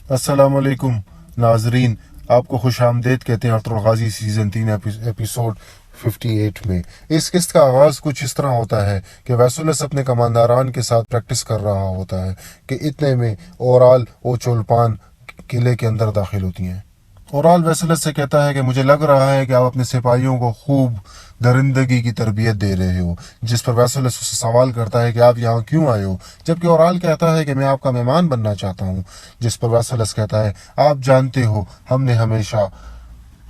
अस्सलामुअलैकुम नाजरीन, आपको खुश आमदेद कहते हैं अर्तुल गाजी सीज़न 3 एपिसोड 58 में। इस किस्त का आगाज़ कुछ इस तरह होता है कि वैसुलस अपने कमांडारान के साथ प्रैक्टिस कर रहा होता है कि इतने में ओराल और चोलपान किले के अंदर दाखिल होती हैं। ओराल वैसुलस से कहता है कि मुझे लग रहा है कि आप अपने सिपाहियों को खूब दरिंदगी की तरबियत दे रहे हो, जिस पर वैसुलस उससे सवाल करता है कि आप यहाँ क्यों आए हो, जबकि ओराल कहता है कि मैं आपका मेहमान बनना चाहता हूँ, जिस पर वैसुलस कहता है आप जानते हो हमने हमेशा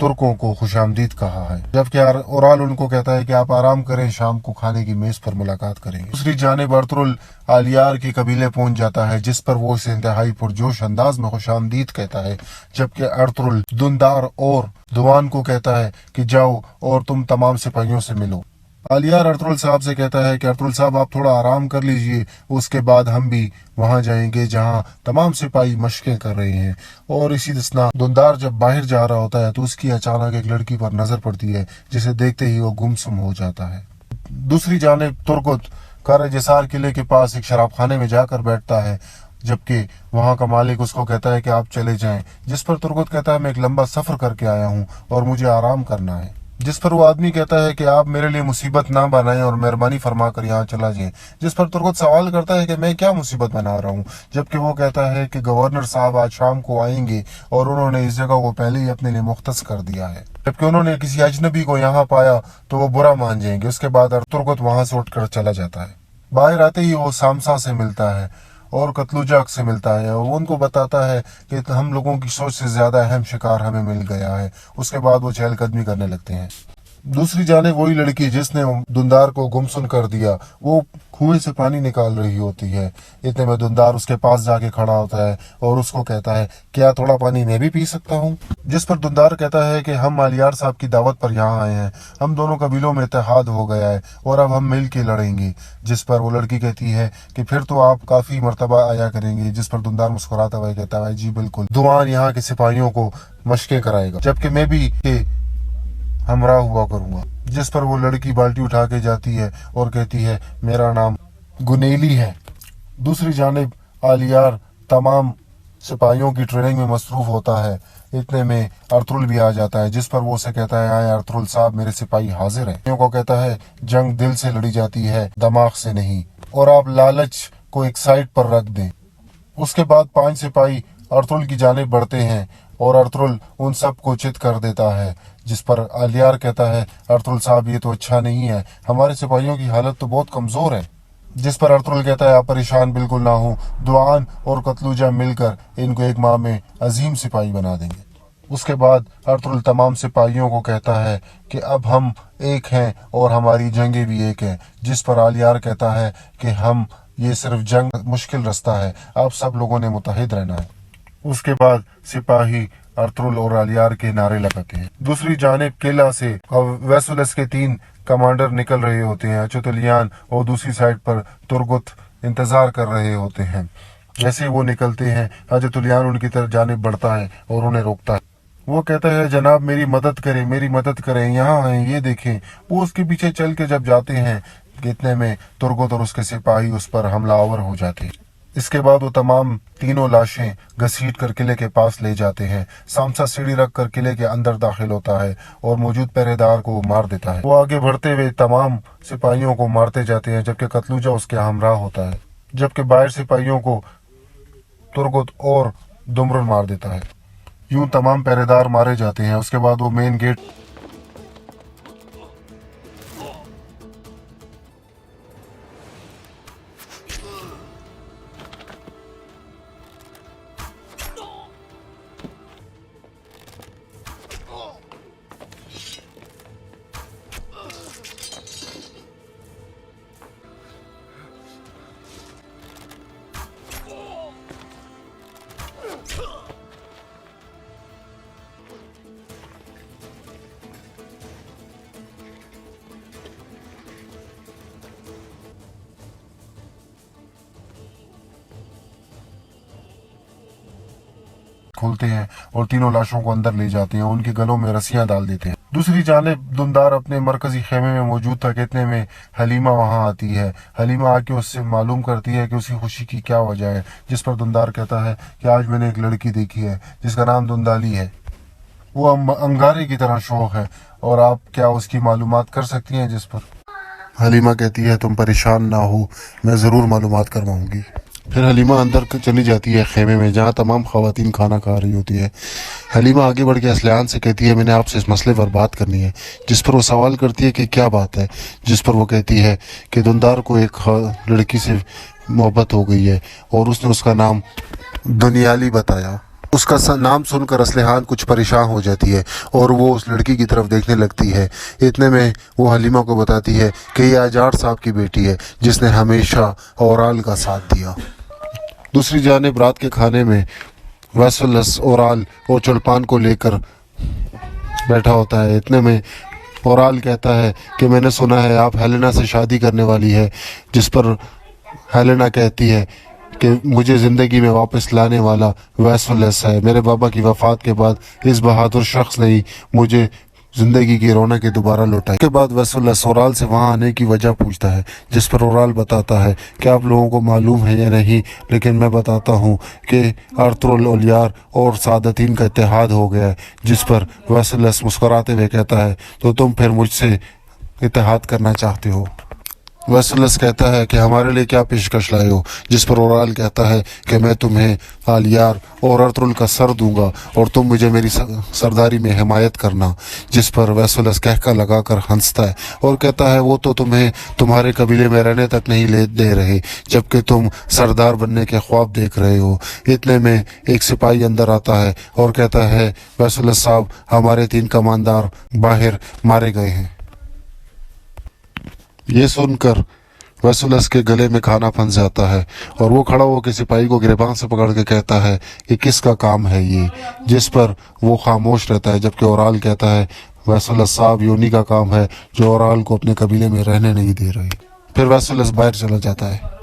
तुर्कों को खुशामदीद कहा है, जबकि ओराल उनको कहता है कि आप आराम करें, शाम को खाने की मेज पर मुलाकात करेंगे। दूसरी जानिब अर्तुल आलियार के कबीले पहुंच जाता है, जिस पर वो इसे इंतहाई पुरजोश अंदाज में खुशामदीद कहता है, जबकि अर्तुल दुंदार और दुआन को कहता है कि जाओ और तुम तमाम सिपाहियों से मिलो। आलियार अर्तुल साहब से कहता है कि अर्तुल साहब आप थोड़ा आराम कर लीजिए, उसके बाद हम भी वहां जाएंगे जहां तमाम सिपाही मशकें कर रहे हैं। और इसी दसना दुंदार जब बाहर जा रहा होता है तो उसकी अचानक एक लड़की पर नजर पड़ती है, जिसे देखते ही वो गुमसुम हो जाता है। दूसरी जानिब तुर्गुत कार जसार किले के पास एक शराब खाने में जाकर बैठता है, जबकि वहां का मालिक उसको कहता है कि आप चले जाएं, जिस पर तुर्गुत कहता है मैं एक लंबा सफर करके आया हूं और मुझे आराम करना है। जिस पर वो आदमी कहता है कि आप मेरे लिए मुसीबत ना बनाएं और मेहरबानी फरमा कर यहाँ चला जाए, जिस पर तुर्गुत सवाल करता है कि मैं क्या मुसीबत बना रहा हूँ, जबकि वो कहता है कि गवर्नर साहब आज शाम को आएंगे और उन्होंने इस जगह को पहले ही अपने लिए मुख्तस कर दिया है, जबकि उन्होंने किसी अजनबी को यहाँ पाया तो वो बुरा मान जाएंगे। उसके बाद तुर्गुत वहां से उठकर चला जाता है। बाहर आते ही वो सामसा से मिलता है और कतलुजाक से मिलता है और वो उनको बताता है कि हम लोगों की सोच से ज्यादा अहम शिकार हमें मिल गया है। उसके बाद वो चहलकदमी करने लगते हैं। दूसरी जाने वही लड़की जिसने दुंदार को गुमसुम कर दिया, वो कुएं से पानी निकाल रही होती है। इतने में दुंदार उसके पास जाके खड़ा होता है और उसको कहता है क्या थोड़ा पानी मैं भी पी सकता हूँ, जिस पर दुंदार कहता है कि हम आलियार साहब की दावत पर यहाँ आए हैं, हम दोनों कबीलों में इत्तेहाद हो गया है और अब हम मिल के लड़ेंगे। जिस पर वो लड़की कहती है कि फिर तो आप काफी मर्तबा आया करेंगे, जिस पर दुंदार मुस्कुराता हुआ कहता है जी बिल्कुल, दुआन यहाँ के सिपाहियों को मशकें कराएगा, जबकि मैं भी हमरा हुआ करूंगा। जिस पर वो लड़की बाल्टी उठा के जाती है और कहती है मेरा नाम गुनेली है। दूसरी जानिब आलियार तमाम सिपाहियों की ट्रेनिंग में मसरूफ होता है। इतने में अर्तुल भी आ जाता है, जिस पर वो उसे कहता है आए अर्तुल साहब मेरे सिपाही हाजिर हैं। को कहता है जंग दिल से लड़ी जाती है, दिमाग से नहीं, और आप लालच को एक साइड पर रख दें। उसके बाद 5 सिपाही अर्तुल की जानिब बढ़ते हैं और अर्तुल उन सब को चित कर देता है, जिस पर आलियार कहता है अर्तुल साहब ये तो अच्छा नहीं है, हमारे सिपाहियों की हालत तो बहुत कमजोर है। जिस पर अर्तुल कहता है आप परेशान बिल्कुल ना हो, दुआन और कतलुजा मिलकर इनको एक माह में अजीम सिपाही बना देंगे। उसके बाद अर्तुल तमाम सिपाहियों को कहता है कि अब हम एक हैं और हमारी जंगें भी एक हैं, जिस पर आलियार कहता है कि हम ये सिर्फ जंग मुश्किल रास्ता है, आप सब लोगों ने मुत्तहिद रहना है। उसके बाद सिपाही अर्तुल और आलियार के नारे लगाते हैं। दूसरी जानिब किला से वैसुलस के 3 कमांडर निकल रहे होते हैं, अचुतलियान, और दूसरी साइड पर तुर्गुत इंतजार कर रहे होते हैं। जैसे वो निकलते हैं अचुतलियान उनकी तरफ जानिब बढ़ता है और उन्हें रोकता है। वो कहता है जनाब मेरी मदद करें, मेरी मदद करें, यहाँ आए ये देखें। वो उसके पीछे चल के जब जाते हैं, इतने में तुर्गुत और उसके सिपाही उस पर हमलावर हो जाते हैं। इसके बाद वो तमाम तीनों लाशें घसीट कर किले के पास ले जाते हैं। सामसा सीढ़ी रख कर किले के अंदर दाखिल होता है और मौजूद पहरेदार को मार देता है। वो आगे बढ़ते हुए तमाम सिपाहियों को मारते जाते हैं, जबकि कतलुजा उसके हमरा होता है, जबकि बाहर सिपाहियों को तुर्गुत और दुमरुन मार देता है। यूं तमाम पहरेदार मारे जाते हैं। उसके बाद वो मेन गेट खोलते हैं और तीनों लाशों को अंदर ले जाते हैं, उनके गलों में रस्सियां डाल देते हैं। दूसरी जानिब दुमदार अपने मरकजी खेमे में मौजूद था कि इतने में हलीमा वहां आती है। हलीमा आके उससे मालूम करती है कि उसकी खुशी की क्या वजह है, जिस पर दुमदार कहता है कि आज मैंने एक लड़की देखी है जिसका नाम दुंदाली है, वो अंगारे की तरह शौक है, और आप क्या उसकी मालूमात कर सकती हैं? जिस पर हलीमा कहती है तुम परेशान ना हो, मैं ज़रूर मालूमात करवाऊंगी। फिर हलीमा अंदर चली जाती है खेमे में, जहाँ तमाम ख़वातीन खाना खा रही होती है। हलीमा आगे बढ़ के असलहान से कहती है मैंने आपसे इस मसले पर बात करनी है। जिस पर वो सवाल करती है कि क्या बात है, जिस पर वो कहती है कि दुंदार को एक लड़की से मोहब्बत हो गई है और उसने उसका नाम दुनियाली बताया। उसका नाम सुनकर असलहान कुछ परेशान हो जाती है और वो उस लड़की की तरफ देखने लगती है। इतने में वो हलीमा को बताती है कि ये आजार साहब की बेटी है जिसने हमेशा औराल का साथ दिया। दूसरी जानिब रात के खाने में वैसुलस औराल और चुलपान को लेकर बैठा होता है। इतने में औराल कहता है कि मैंने सुना है आप हेलेना से शादी करने वाली है, जिस पर हेलेना कहती है कि मुझे ज़िंदगी में वापस लाने वाला वैसुलस है। मेरे बाबा की वफ़ात के बाद इस बहादुर शख्स ने ही मुझे ज़िंदगी की रौनक दोबारा लौटाई। के बाद वैसुलस औराल से वहाँ आने की वजह पूछता है, जिस पर औराल बताता है कि आप लोगों को मालूम है या नहीं, लेकिन मैं बताता हूँ कि अर्तुरुल औलियार और सादतीन का इत्तेहाद हो गया है। जिस पर वैसुलस मुस्कुराते हुए कहता है तो तुम फिर मुझसे इत्तेहाद करना चाहते हो? वैसुलस कहता है कि हमारे लिए क्या पेशकश लाए हो? जिस पर औराल कहता है कि मैं तुम्हें आलियार और अर्तुरुल का सर दूंगा और तुम मुझे मेरी सरदारी में हिमायत करना। जिस पर वैसुलस कहका लगाकर हंसता है और कहता है वो तो तुम्हें तुम्हारे कबीले में रहने तक नहीं ले दे रहे, जबकि तुम सरदार बनने के ख्वाब देख रहे हो। इतने में एक सिपाही अंदर आता है और कहता है वैसुलस साहब, हमारे 3 कमांडर बाहर मारे गए हैं। ये सुनकर वैसुलस के गले में खाना फंस जाता है और वो खड़ा होकर सिपाही को गिरबान से पकड़ के कहता है कि किसका काम है ये? जिस पर वो खामोश रहता है, जबकि औराल कहता है वैसुलस साहब, ये उन्हीं का काम है जो औराल को अपने कबीले में रहने नहीं दे रहे। फिर वैसुलस बाहर चला जाता है।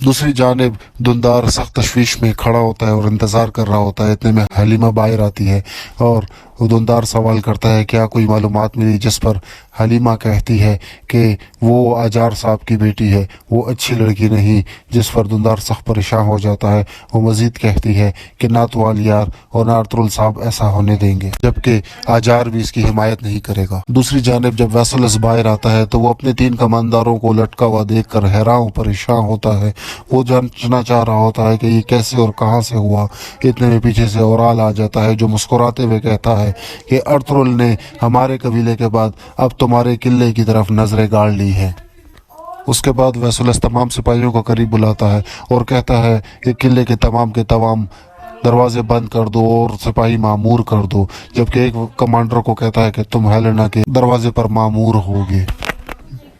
दूसरी जानिब दुंदार सख्त तशवीश में खड़ा होता है और इंतज़ार कर रहा होता है। इतने में हलीमा बाहर आती है और दुंदार सवाल करता है क्या कोई मालूमात मिली? जिस पर हलीमा कहती है कि वो आजार साहब की बेटी है, वो अच्छी लड़की नहीं। जिस पर दुंदार सख्त परेशान हो जाता है। वो मज़ीद कहती है कि ना तो आलियार और ना अर्तुरुल साहब ऐसा होने देंगे, जबकि आजार भी इसकी हिमायत नहीं करेगा। दूसरी जानिब जब वैसुलस बाहर आता है तो वो अपने 3 कमांडरों को लटका हुआ देखकर हैरान परेशान होता है। वो जानना चाह रहा होता है कि ये कैसे और कहाँ से हुआ। इतने में पीछे से औराल आ जाता है जो मुस्कुराते हुए कहता है कि अर्तुरुल ने हमारे कबीले के बाद अब तुम्हारे किले की तरफ नजरें गाड़ ली है। उसके बाद वैसुलस तमाम सिपाहियों को करीब बुलाता है और कहता है कि किले के तमाम दरवाजे बंद कर दो और सिपाही मामूर कर दो, जबकि एक कमांडर को कहता है कि तुम हेलेना के दरवाजे पर मामूर होगे।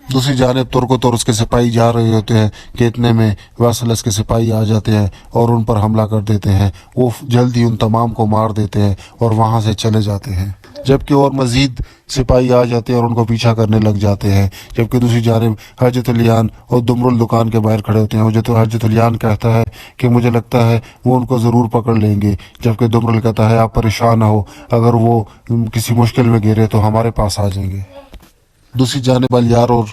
दूसरी जानिब तुर्क और उसके सिपाही जा रहे होते हैं कि इतने में वैसुलस के सिपाही आ जाते हैं और उन पर हमला कर देते हैं। वो जल्दी उन तमाम को मार देते हैं और वहाँ से चले जाते हैं, जबकि और मज़ीद सिपाही आ जाते हैं और उनको पीछा करने लग जाते हैं। जबकि दूसरी जानिब हजतुलियान और दुमरुल दुकान के बाहर खड़े होते हैं। हजतुलियान कहता है कि मुझे लगता है वो उनको ज़रूर पकड़ लेंगे, जबकि दुमरुल कहता है आप परेशान ना हो, अगर वो किसी मुश्किल में गिरे तो हमारे पास आ जाएंगे। दूसरी जानिब आलियार और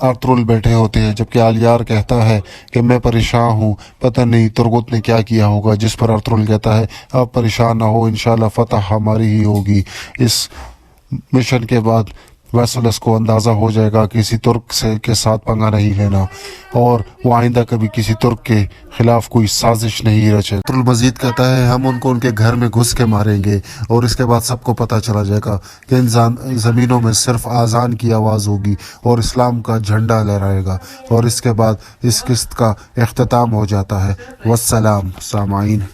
अर्तुरुल बैठे होते हैं, जबकि आलियार कहता है कि मैं परेशान हूँ, पता नहीं तुर्गुत ने क्या किया होगा। जिस पर अर्तुरुल कहता है आप परेशान ना हो, इंशाल्लाह फतह हमारी ही होगी। इस मिशन के बाद वैसुलस को अंदाज़ा हो जाएगा कि किसी तुर्क से के साथ पंगा नहीं लेना और वो आइंदा कभी किसी तुर्क के खिलाफ कोई साजिश नहीं रचे। अर्तुरुल मजीद कहता है हम उनको उनके घर में घुस के मारेंगे और इसके बाद सबको पता चला जाएगा कि इन ज़मीनों में सिर्फ आज़ान की आवाज़ होगी और इस्लाम का झंडा लहराएगा। और इसके बाद इस किस्त का इख्तिताम हो जाता है। वस्सलाम सामाईन।